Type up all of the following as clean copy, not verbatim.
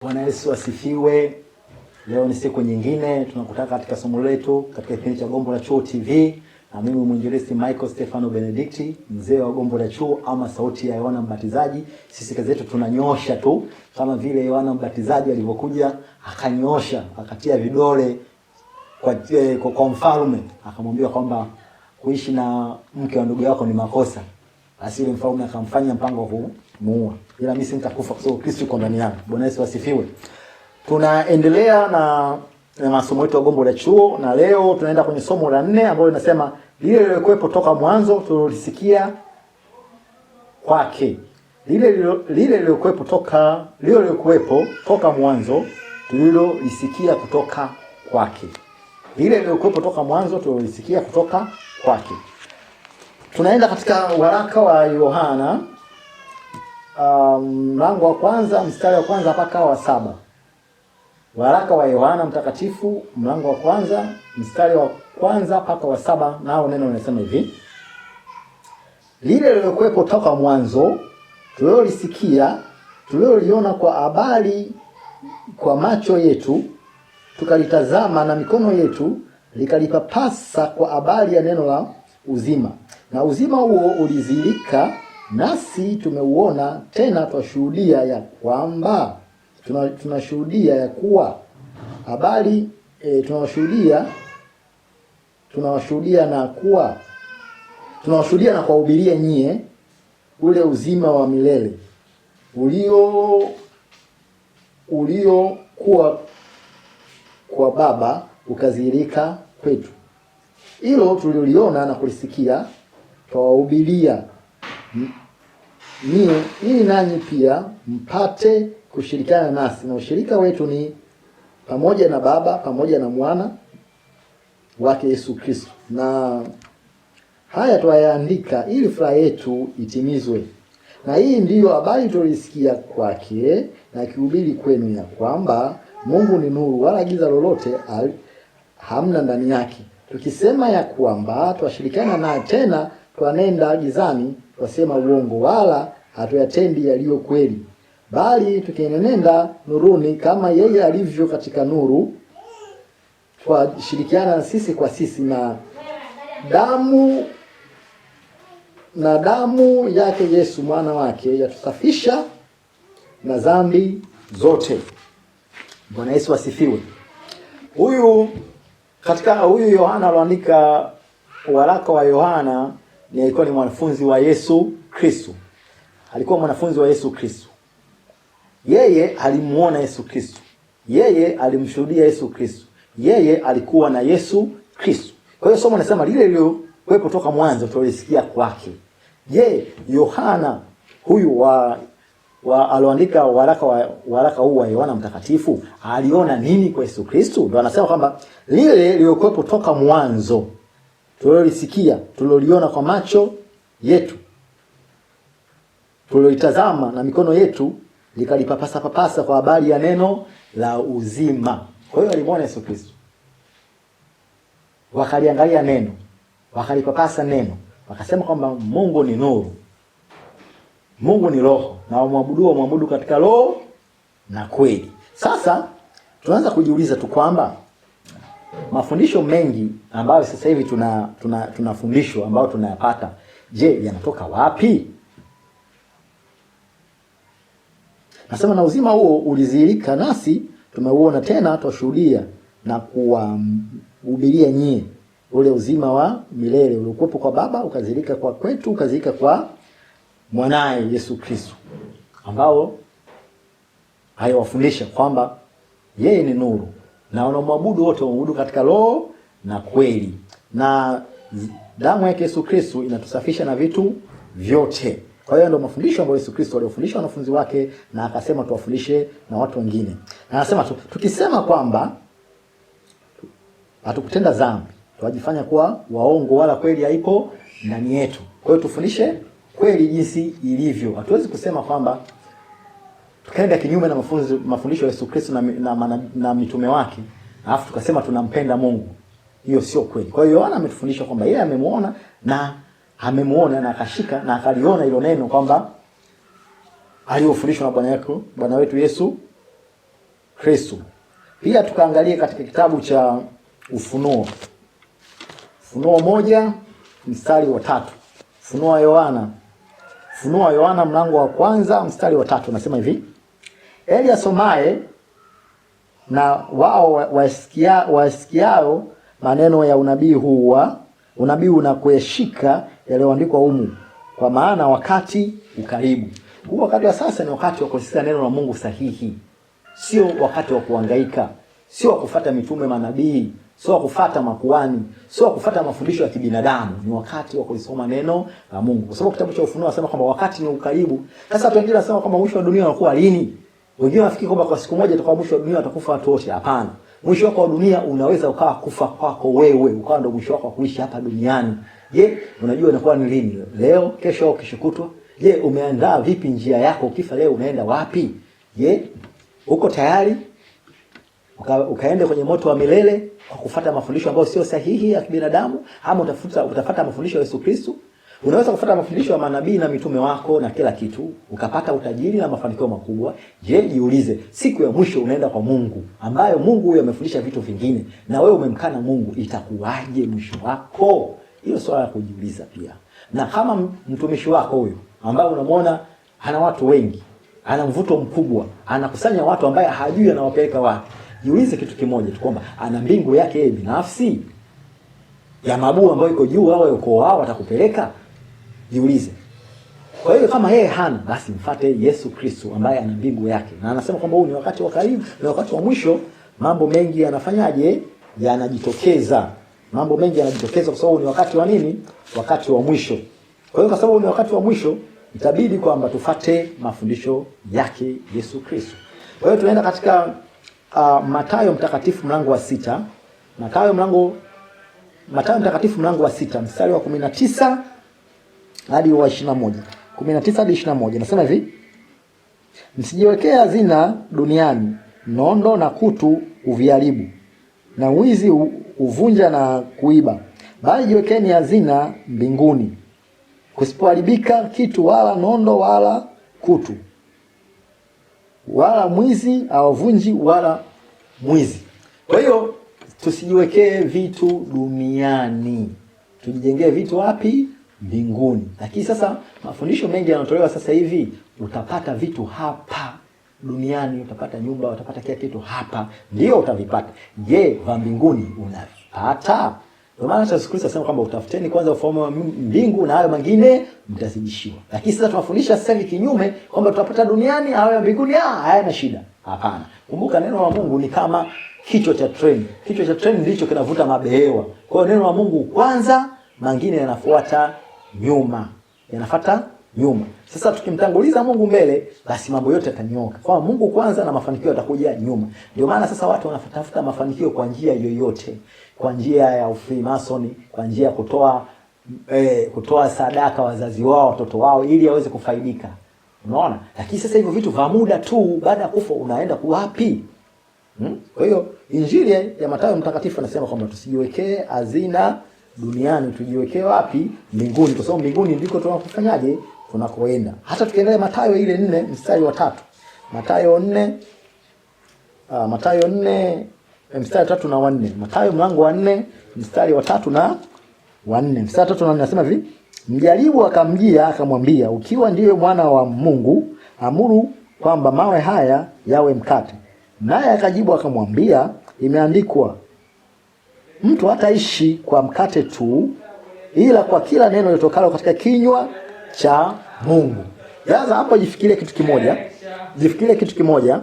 Bwana Yesu asifiwe. Leo ni siku nyingine tunakutana katika somo letu katika kipindi cha Gombo la Chuo TV, na mimi mwinjilisti Michael Stefano Benedicti, mzee wa Gombo la Chuo ama sauti ya Yohana Mbatizaji. Sisi kazi yetu tunanyosha tu kama vile Yohana Mbatizaji alivyokuja akanyosha, akatia vidole kwa mfalme, akamwambia kwamba kuishi na mke wa ndugu yako ni makosa. Basi yule mfalme akamfanya mpango huu muua. Ila mimi sitakufa kwa sababu Kristo yuko ndani yangu. Bwana Yesu asifiwe. Tunaendelea na masomo yetu ya Gombo la Chuo, na leo tunaenda kwenye somo la 4 ambalo linasema lile lililokuwepo toka mwanzo tulisikia kwake. Lile lililokuwepo toka mwanzo tulilosikia kutoka kwake. Lile lililokuwepo toka mwanzo tulisikia kutoka kwake. Tunaenda katika waraka wa Yohana mlango wa kwanza mstari wa kwanza mpaka wa 7. Waraka wa Yohana mtakatifu mlango wa kwanza mstari wa kwanza mpaka wa 7, nao neno linasema hivi: lile lililokuwepo toka mwanzo tulilosikia, tuliloliona kwa habari kwa macho yetu, tukalitazama na mikono yetu likalipapasa kwa habari ya neno la uzima. Na uzima huo ulizilika, nasi tumeuona, tena twashuhudia ya kwamba tunashuhudia ya kuwa habari tunawashuhudia na kuwahubiria nyie ule uzima wa milele uliokuwa kwa Baba ukazilika kwetu. Hilo tuliliona na kulisikia twawahubiria nyie, ili nanyi pia mpate kushirikiana nasi, na ushirika wetu ni pamoja na Baba, pamoja na mwana wake Yesu Kristo. Na haya twayaandika ili furaha yetu itimizwe. Na hii ndiyo habari tulisikia kwake na kuhubiri kwenu, ya kwamba Mungu ni nuru, wala giza lolote hamna ndani yake. Tukisema ya kwamba twashirikiana naye, tena twanenda gizani, twasema uongo, wala hatuyatendi yaliyo kweli. Bali tukienenda nuruni kama yeye alivyo katika nuru, twashirikiana sisi kwa sisi, na damu yake Yesu mwana wake yatusafisha na dhambi zote. Bwana Yesu asifiwe. Huyu Yohana aliandika waraka wa Yohana, alikuwa ni mwanafunzi wa Yesu Kristo. Alikuwa mwanafunzi wa Yesu Kristo. Yeye alimuona Yesu Kristo. Yeye alimshuhudia Yesu Kristo. Yeye alikuwa na Yesu Kristo. Kwa hiyo somo nasema lile lililokuwepo toka mwanzo tulisikia kwake. Je, Yohana huyu aloandika waraka huu wa Yohana mtakatifu aliona nini kwa Yesu Kristo? Ndio anasema kwamba lile lililokuwepo toka mwanzo tulilosikia, tuliloliona kwa macho yetu, tulilitazama na mikono yetu likalipapasa kwa habari ya neno la uzima. Kwa hiyo alimuona Yesu Kristo, wakaliangalia neno, wakalipapasa neno, wakasema kwamba Mungu ni nuru, Mungu ni roho, na waabudu katika roho na kweli. Sasa tunaanza kujiuliza tu kwamba mafundisho mengi ambayo sasa hivi tunafundishwa ambayo tunayapata, je, yanatoka wapi? Nasema na uzima huo ulizilika, nasi tumeuona, tena twashuhudia na kuwahubiria nyie ule uzima wa milele uliokuwepo kwa Baba ukazilika kwa kwetu, ukazilika kwa mwanae Yesu Kristo, ambao hayawafundisha kwamba yeye ni nuru, na wanamwabudu wote waabudu katika roho na kweli, na damu yake Yesu Kristo inatusafisha na vitu vyote. Kwa hiyo ndio mafundisho ambayo Yesu Kristo aliyofundisha wanafunzi wake, na akasema tuwafundishe na watu wengine. Na anasema tukisema kwamba hatukutenda dhambi, tuwajifanya kuwa waongo, wala kweli haipo ndani yetu. Kwa hiyo tufundishe kweli jinsi ilivyo. Hatuwezi kusema kwamba tukaenda kinyume na mafundisho ya Yesu Kristo na mitume wake, alafu tukasema tunampenda Mungu. Hiyo sio kweli. Kwa hiyo Yohana ametufundisha kwamba yeye amemuona na akashika na akaliona hilo neno kwamba aliyofundishwa na Bwana wetu Yesu Kristo. Pia tukaangalia katika kitabu cha Ufunuo 1 mstari wa 3. Ufunuo wa Yohana mlango wa 1 mstari wa 3 nasema hivi: Eli asomaye na wao wasikiao maneno ya unabii huu na kuyashika yaliyoandikwa humu, kwa maana wakati ukaribu. Huu wakati wa sasa ni wakati wa kusikia neno la Mungu sahihi. Sio wakati wa kuhangaika, sio wa kufuata mitume, manabii, sio wa kufuata makuhani, sio wa kufuata mafundisho ya kibinadamu. Ni wakati wa kuisoma neno la Mungu. Kwa sababu kitabu cha Ufunuo nasema kwamba wakati ni ukaribu. Sasa watu wengine wanasema kwamba mwisho wa dunia unakuwa lini? Wengine wanafikiri kwamba kwa siku moja itakuwa mwisho wa dunia, watakufa watu wote. Hapana. Mwisho wako wa dunia unaweza ukawa kufa kwako wewe, ukawa ndio mwisho wako wa kuishi hapa duniani. Je, unajua inakuwa ni lini? Leo, kesho au kesho kutwa? Je, umeandaa vipi njia yako? Ukifa leo unaenda wapi? Je, uko tayari ukaende kwenye moto wa milele kwa kufuata mafundisho ambayo sio sahihi ya kibinadamu, ama utafuata mafundisho ya Yesu Kristo? Unaweza kufuata mafundisho ya manabii na mitume wako na kila kitu, ukapata utajiri na mafanikio makubwa. Je, jiulize, siku ya mwisho unaenda kwa Mungu, ambayo Mungu huyo amefundisha vitu vingine, na wewe umemkana Mungu, itakuwaje mwisho wako? Hiyo swala la kujiuliza pia. Na kama mtumishi wako huyo ambaye unamwona ana watu wengi, ana mvuto mkubwa, anakusanya watu ambaye hajui anawapeleka wapi, jiulize kitu kimoja tu, kwamba ana mbingu yake yeye binafsi ya mabuu ambayo iko juu, au yuko wao atakupeleka? Jiulize. Kwa hiyo kama yeye hana, basi mfuate Yesu Kristo ambaye ana mbingu yake. Na anasema kwamba huu ni wakati wa karibu, ni wakati wa mwisho. Mambo mengi yanafanyaje? Yanajitokeza. Mambo mengi yanajitokeza kwa sababu ni wakati wa nini? Wakati wa mwisho. Kwa hiyo kwa sababu ni wakati wa mwisho, itabidi kwamba tufuate mafundisho yake Yesu Kristo. Kwa hiyo tunaenda katika Mathayo mtakatifu mlango wa 6. Mathayo mtakatifu mlango wa 6 mstari wa 19 hadi wa 21. 19 hadi 21 nasema hivi: Msijiwekee hazina duniani, nondo na kutu uviharibu, na wizi uvunja na kuiba, bali jiwekeni hazina mbinguni, kusipoharibika kitu, wala nondo wala kutu, wala mwizi hawavunji wala mwizi. Kwa hiyo tusijiwekee vitu duniani, tujijengee vitu wapi? Mbinguni. Lakini sasa mafundisho mengi yanatolewa sasa hivi, utapata vitu hapa duniani, utapata nyumba, utapata kila kitu hapa, ndio utavipata. Je, va mbinguni unavipata? Kwa maana Yesu Kristo anasema kwamba utafuteni kwanza ufalme wa mbingu na hayo mengine mtazidishiwa. Lakini sasa tunafundisha sasa hivi kinyume, kwamba tutapata duniani au ya mbinguni hayana shida. Hapana. Kumbuka neno la Mungu ni kama kichwa cha treni. Kichwa cha treni ndicho kinavuta mabehewa. Kwa hiyo neno la Mungu kwanza, mengine yanafuata nyuma. Sasa tukimtanguliza Mungu mbele, basi mambo yote yatanyooka. Kwa Mungu kwanza na mafanikio yatakuja nyuma. Ndio maana sasa watu wanatafuta mafanikio kwa njia yoyote, kwa njia ya Freemason, kwa njia ya kutoa sadaka wazazi wao, watoto wao, ili waweze kufaidika. Unaona? Lakini sasa hivyo vitu vya muda tu, baada ya kufa unaenda wapi? Kwa hiyo Injili ya Mathayo mtakatifu anasema kwamba tusijiwekee hazina duniani, tujiwekee wapi? Mbinguni. Kwa sababu mbinguni ndiko tunakofanyaje? Tunakoenda. Hata tukiendelea Mathayo ile 4 mstari wa 3. Mathayo 4 mstari wa 3 na 4. Mathayo mlango wa 4 mstari wa 3 na 4. Mstari wa 3 na 4 nasema hivi: Mjaribu akamjia akamwambia, ukiwa ndiye mwana wa Mungu, amuru kwamba mawe haya yawe mkate. Naye akajibu akamwambia, imeandikwa, mtu hataishi kwa mkate tu, ila kwa kila neno litokalo katika kinywa cha Mungu. Sasa hapo jifikirie kitu kimoja.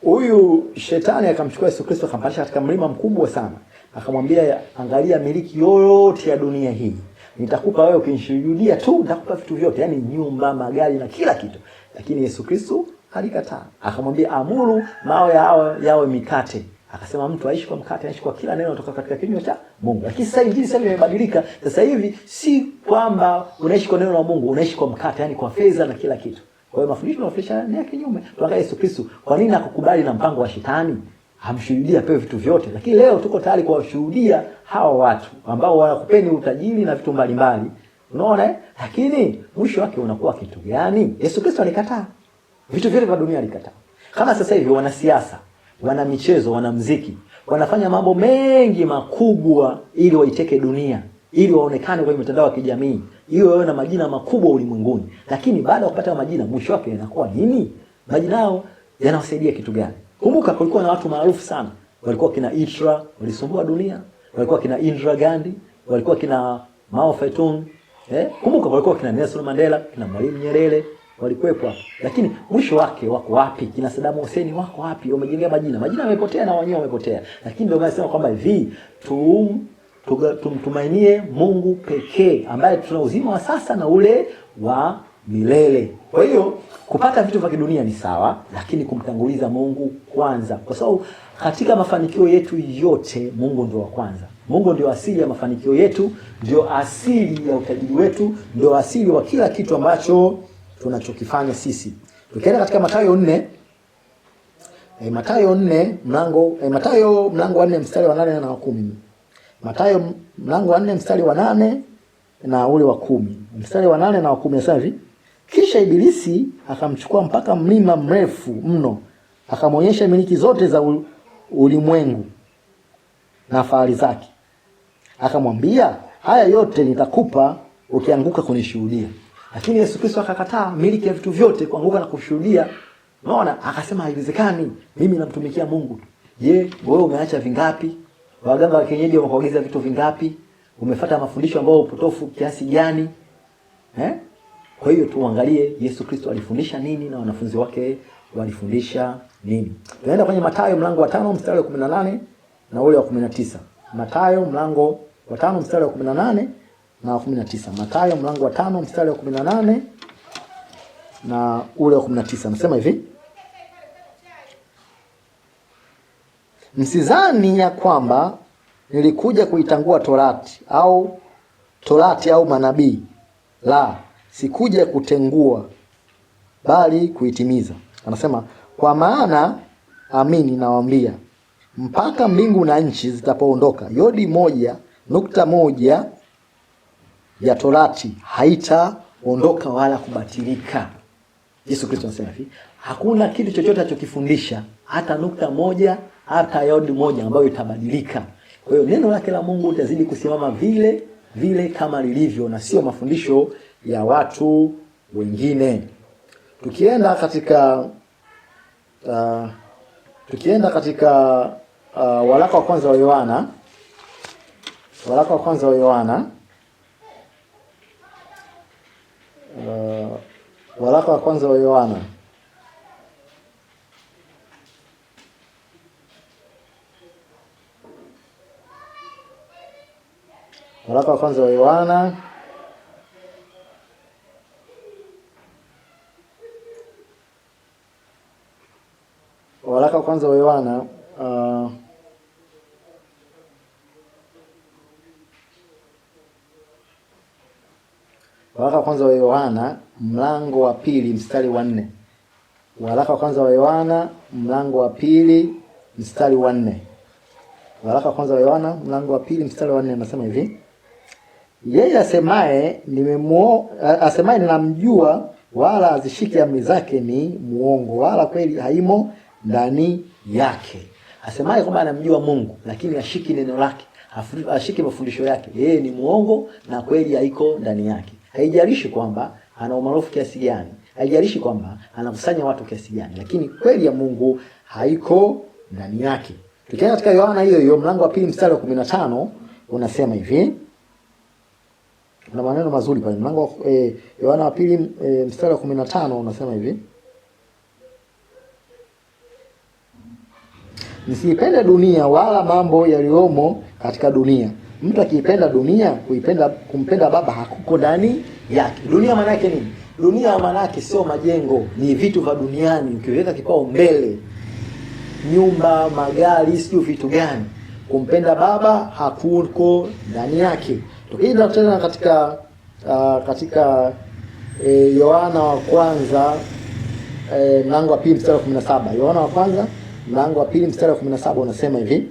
Huyu shetani akamchukua Yesu Kristo akampandisha katika mlima mkubwa sana. Akamwambia, angalia miliki yote ya dunia hii nitakupa wewe ukinishuhudia tu, nitakupa vitu vyote, yani nyumba, magari na kila kitu. Lakini Yesu Kristo alikataa. Akamwambia, amuru mawe yawe mikate. Akasema mtu aishi kwa mkate, aishi kwa kila neno kutoka katika kinywa cha Mungu. Lakini sasa Injili sasa imebadilika. Sasa hivi si kwamba unaishi kwa neno la Mungu, unaishi kwa mkate, yani kwa fedha na kila kitu. Kwa hiyo mafundisho yanafundisha ni ya kinyume. Tuangalie Yesu Kristo, kwa nini akakubali na mpango wa shetani? Hamshuhudia pewe vitu vyote. Lakini leo tuko tayari kuwashuhudia hawa watu ambao wanakupeni utajiri na vitu mbalimbali. Unaona? Lakini mwisho wake unakuwa kitu gani? Yesu Kristo alikataa. Vitu vyote vya dunia alikataa. Kama sasa hivi wanasiasa, wana michezo, wana muziki, wanafanya mambo mengi makubwa ili waiteke dunia, ili waonekane kwenye mitandao ya kijamii, ili wawe na majina makubwa ulimwenguni. Lakini baada ya kupata majina, mwisho wake inakuwa nini? Majina yao yanawasaidia kitu gani? Kumbuka kulikuwa na watu maarufu sana. Walikuwa kina Itra, walisumbua dunia. Walikuwa kina Indira Gandhi, walikuwa kina Mao Zedong. Kumbuka walikuwa kina Nelson Mandela, kina Mwalimu Nyerere, walikuwepo. Lakini mwisho wake wako wapi? Kina Saddam Hussein wako wapi? Wamejengea majina. Majina yamepotea na wenyewe wamepotea. Lakini ndio nasema kwamba hivi tumtumainie Mungu pekee ambaye tuna uzima wa sasa na ule wa milele. Kwa hiyo kupata vitu vya kidunia ni sawa, lakini kumtanguliza Mungu kwanza. Kwa sababu katika mafanikio yetu yote Mungu ndio wa kwanza. Mungu ndio asili ya mafanikio yetu, ndio asili ya utajiri wetu, ndio asili wa kila kitu ambacho tunachokifanya sisi. Tukienda katika Mathayo 4, Mathayo mlango wa 4 mstari wa 8 na wa 10. Mathayo mlango wa 4 mstari wa 8 na ule wa 10. Mstari wa 8 na wa 10 nasema hivi: kisha Ibilisi akamchukua mpaka mlima mrefu mno, akamwonyesha miliki zote za ulimwengu na fahari zake. Akamwambia, haya yote nitakupa ukianguka kunishuhudia. Lakini Yesu Kristo akakataa miliki ya vitu vyote, kuanguka na kushuhudia. Unaona, akasema haiwezekani, mimi namtumikia Mungu. Je, wewe umeacha vingapi? Waganga wa kienyeji wamekuagiza vitu vingapi? Umefuata mafundisho ambayo potofu kiasi gani? Kwa hiyo tuangalie Yesu Kristo alifundisha nini na wanafunzi wake walifundisha nini. Tunaenda kwenye Mathayo mlango wa 5 mstari wa 18 na ule wa 19. Mathayo mlango wa 5 mstari wa 18 na wa 19. Mathayo mlango wa 5 mstari wa 18 na ule wa 19. Nasema hivi: msidhani ya kwamba nilikuja kuitangua Torati au manabii. La, sikuja kutengua bali kuitimiza. Anasema, kwa maana amini nawaambia, mpaka mbingu na nchi zitapoondoka, yodi moja, nukta moja ya Torati haitaondoka wala kubatilika. Yesu Kristo anasema hivi, hakuna kitu chochote alichokifundisha, hata nukta moja, hata yodi moja ambayo itabadilika. Kwa hiyo neno lake la Mungu litazidi kusimama vile vile kama lilivyo, na sio mafundisho ya watu wengine. Tukienda katika waraka wa kwanza wa Yohana, waraka wa kwanza wa Yohana, waraka wa kwanza wa Yohana, waraka wa kwanza wa Yohana waraka wa kwanza wa Yohana waraka wa kwanza wa Yohana mlango wa 2 mstari wa 4. Waraka wa kwanza wa Yohana mlango wa 2 mstari wa 4. Waraka wa kwanza wa Yohana mlango wa 2 mstari wa 4 anasema hivi: yeye asemaye ninamjua wala azishike amri zake ni muongo, wala kweli haimo ndani yake. Asemaye kwamba anamjua Mungu lakini ashiki neno lake, ashiki mafundisho yake, yeye ni muongo na kweli haiko ndani yake. Haijalishi kwamba ana umaarufu kiasi gani, haijalishi kwamba anakusanya watu kiasi gani, lakini kweli ya Mungu haiko ndani yake. Tukienda katika Yohana hiyo mlango wa 2 mstari wa 15 unasema hivi. Kuna maneno mazuri pale. Mlango wa Yohana wa 2 mstari wa 15 unasema hivi: msiipende dunia wala mambo yaliyomo katika dunia. Mtu akiipenda dunia, kumpenda Baba hakuko ndani yake. Dunia maana yake nini? Dunia maana yake sio majengo, ni vitu vya duniani. Ukiweka kipao mbele, nyumba, magari, sio vitu gani. Kumpenda Baba hakuko ndani yake. Tukienda tena katika Yohana wa kwanza mlango wa 2 mstari wa 17. Yohana wa kwanza mlango wa 2 mstari wa 17 unasema hivi: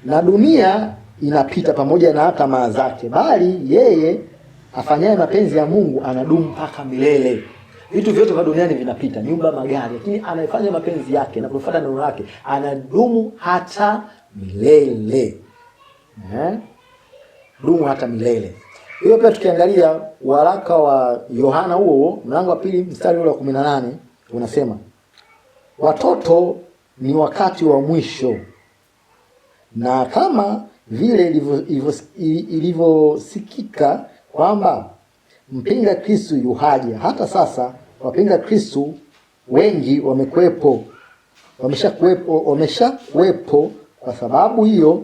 na dunia inapita pamoja na tamaa zake, bali yeye afanyaye mapenzi ya Mungu anadumu mpaka milele. Vitu vyote vya duniani vinapita, nyumba, magari, lakini anayefanya mapenzi yake na kufuata neno lake anadumu hata milele. Dumu hata milele. Hiyo pia tukiangalia waraka wa Yohana huo mlango wa 2 mstari ule wa 18 unasema, watoto ni wakati wa mwisho, na kama vile ilivyosikika kwamba mpinga Kristo yuhaja, hata sasa wapinga Kristo wengi wameshakuwepo. Kwa sababu hiyo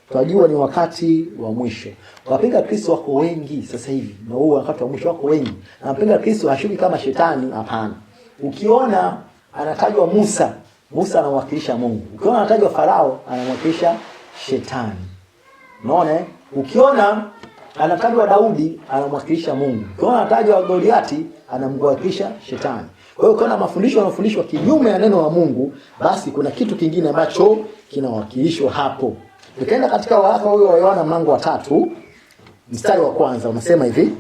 tunajua ni wakati wa mwisho. Wapinga Kristo wako wengi sasa hivi, na huo wakati wa mwisho wako wengi. Na mpinga Kristo hashuki kama shetani, hapana. Ukiona anatajwa Musa anamwakilisha Mungu. Ukiona anatajwa Farao, anamwakilisha shetani. Unaona? Ukiona anatajwa Daudi, anamwakilisha Mungu. Ukiona anatajwa Goliati, anamwakilisha shetani. Kwa hiyo ukiona mafundisho yanafundishwa kinyume ya neno la Mungu, basi kuna kitu kingine ambacho kinawakilishwa hapo. Tukaenda katika waraka huo wa Yohana mlango wa 3 mstari wa 1 unasema hivi,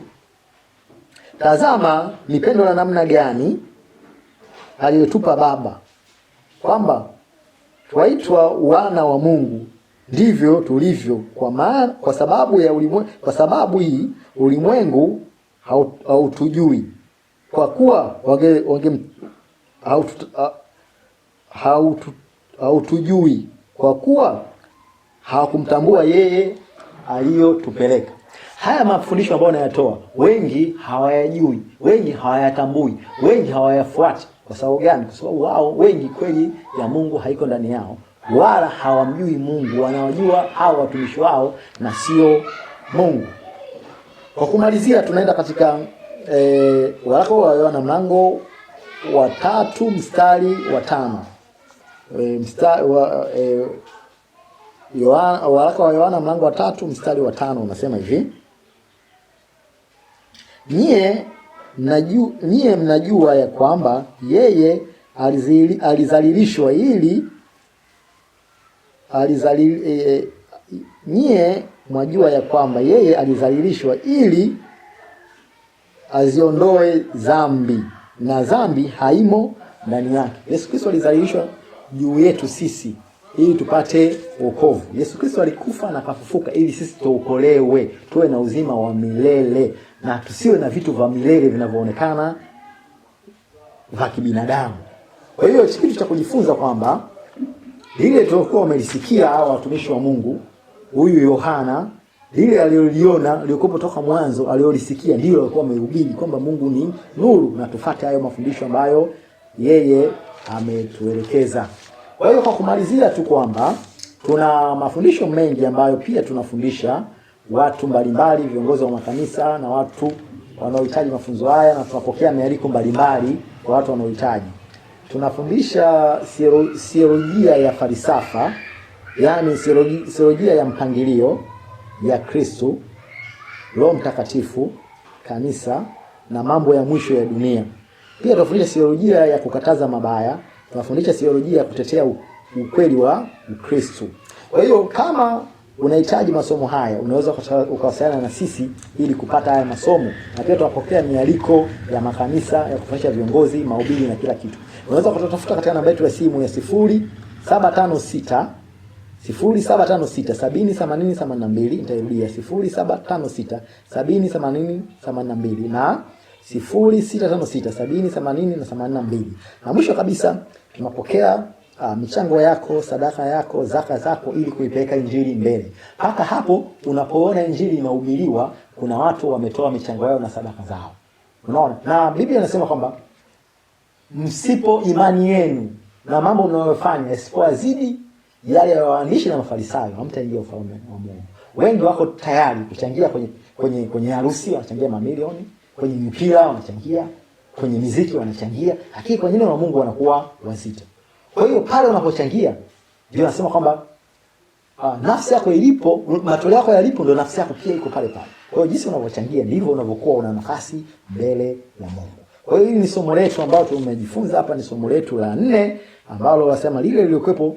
tazama ni pendo la namna gani aliyotupa Baba, kwamba twaitwa wana wa Mungu, ndivyo tulivyo. Kwa sababu hii ulimwengu hautujui, kwa kuwa hautujui kwa kuwa hawakumtambua yeye aliyotupeleka. Haya mafundisho ambayo nayatoa, wengi hawayajui, wengi hawayatambui, wengi hawayafuati. Kwa sababu gani? Kwa sababu wao wengi kweli ya Mungu haiko ndani yao, wala hawamjui Mungu. Wanawajua hao watumishi wao na sio Mungu. Kwa kumalizia, tunaenda katika waraka wa Yohana mlango wa 3 mstari wa 5. Waraka wa Yohana mlango wa 3 mstari wa 5 unasema hivi, nyie mnajua ya kwamba yeye alizalilishwa ili nyie mwajua ya kwamba yeye alizalilishwa ili aziondoe dhambi, na dhambi haimo ndani yake. Yesu Kristo alizalilishwa juu yetu sisi ili tupate wokovu. Yesu Kristo alikufa na akafufuka ili sisi tuokolewe, tuwe na uzima wa milele na tusiwe na vitu vya milele vinavyoonekana vya kibinadamu. Kwa hiyo kitu cha kujifunza kwamba lile tulikuwa wamelisikia hao watumishi wa Mungu, huyu Yohana, lile aliloliona lilikuwa toka mwanzo, alilolisikia ndio alikuwa amehubiri kwamba Mungu ni nuru na tufuate hayo mafundisho ambayo yeye ametuelekeza. Kwa hiyo kwa kumalizia tu kwamba tuna mafundisho mengi ambayo pia tunafundisha watu mbalimbali, viongozi wa makanisa na watu wanaohitaji mafunzo haya, na tunapokea mialiko mbalimbali kwa watu wanaohitaji. Tunafundisha theolojia ya falsafa, yani theolojia ya mpangilio ya Kristo, Roho Mtakatifu, kanisa na mambo ya mwisho ya dunia. Pia tunafundisha theolojia ya kukataza mabaya, tunafundisha theolojia ya kutetea ukweli wa Kristo. Kwa hiyo kama unahitaji masomo haya, unaweza ukawasiliana na sisi ili kupata haya masomo, na pia tunapokea mialiko ya makanisa ya kufundisha viongozi, mahubiri na kila kitu. Unaweza kututafuta katika namba yetu ya simu ya 0756 708082. Nitairudia 0756 708082 na 0656 708082. Na mwisho kabisa tunapokea michango yako, sadaka yako, zaka zako ili kuipeleka injili mbele. Hata hapo unapoona injili inahubiriwa, kuna watu wametoa michango yao na sadaka zao. Unaona? Na Biblia inasema kwamba msipo imani yenu na mambo mnayofanya isipowazidi yale ya waandishi na mafarisayo, hamtaingia ufalme wa Mungu. Wengi wako tayari kuchangia kwenye harusi, wanachangia mamilioni, kwenye mpira wanachangia, kwenye muziki wanachangia, lakini kwenye neno la Mungu wanakuwa wazito. Kwa hiyo pale unapochangia, ndio nasema kwamba nafsi yako ilipo, matoleo yako yalipo, ndio nafsi yako pia iko pale pale. Kwa hiyo jinsi unavyochangia ndivyo unavyokuwa una nafasi mbele ya Mungu. Kwa hiyo hili ni somo letu ambalo tumejifunza hapa, ni somo letu la 4 ambalo wasema lile lilikuwepo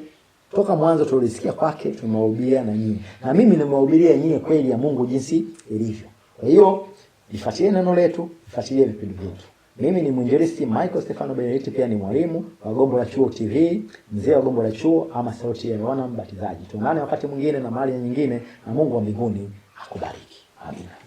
toka mwanzo tulisikia kwake, tumewahubiria na nyinyi. Na mimi nimewahubiria nyinyi kweli ya Mungu jinsi ilivyo. Kwa hiyo ifuatilie neno letu, ifuatilie vipindi vyetu. Mimi ni mwinjilisti Michael Stefano Benedict, pia ni mwalimu wa Gombo la Chuo TV, mzee wa Gombo la Chuo ama sauti ya Yohana Mbatizaji. Tuonane wakati mwingine na mali nyingine, na Mungu wa mbinguni akubariki. Amina.